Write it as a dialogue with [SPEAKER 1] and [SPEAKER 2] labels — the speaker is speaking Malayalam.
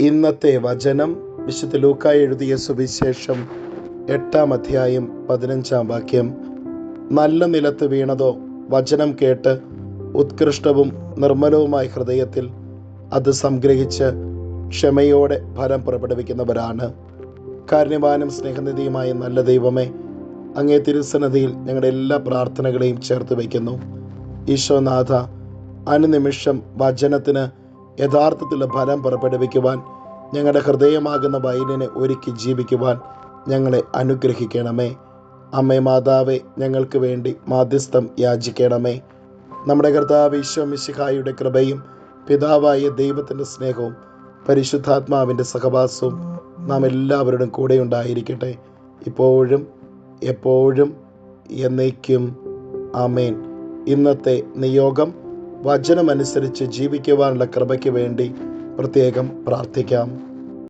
[SPEAKER 1] ഇന്നത്തെ വചനം വിശുദ്ധ ലൂക്കാ എഴുതിയ സുവിശേഷം 8-ാം അധ്യായം 15-ാം വാക്യം. നല്ല നിലത്ത് വീണതോ വചനം കേട്ട് ഉത്കൃഷ്ടവും നിർമ്മലവുമായ ഹൃദയത്തിൽ അത് സംഗ്രഹിച്ച് ക്ഷമയോടെ ഫലം പുറപ്പെടുവിക്കുന്നവരാണ്. കാരുണ്യവാനും സ്നേഹനിധിയുമായ നല്ല ദൈവമേ, അങ്ങേ തിരുസന്നിധിയിൽ ഞങ്ങളുടെ എല്ലാ പ്രാർത്ഥനകളെയും ചേർത്ത് വയ്ക്കുന്നു. ഈശോനാഥ, അനുനിമിഷം വചനത്തിന് യഥാർത്ഥത്തിലുള്ള ഫലം പുറപ്പെടുവിക്കുവാൻ, ഞങ്ങളുടെ ഹൃദയമാകുന്ന വയലിനെ ഒരുക്കി ജീവിക്കുവാൻ ഞങ്ങളെ അനുഗ്രഹിക്കണമേ. അമ്മേ മാതാവേ, ഞങ്ങൾക്ക് വേണ്ടി മാധ്യസ്ഥം യാചിക്കണമേ. നമ്മുടെ കർത്താവ് ഈശോ മിശിഹായുടെ കൃപയും പിതാവായ ദൈവത്തിൻ്റെ സ്നേഹവും പരിശുദ്ധാത്മാവിൻ്റെ സഹവാസവും നാം എല്ലാവരുടെയും കൂടെ ഉണ്ടായിരിക്കട്ടെ, ഇപ്പോഴും എപ്പോഴും എന്നേക്കും. ആമേൻ. ഇന്നത്തെ നിയോഗം, വചനമനുസരിച്ച് ജീവിക്കുവാനുള്ള കൃപയ്ക്ക് വേണ്ടി പ്രത്യേകം പ്രാർത്ഥിക്കാം.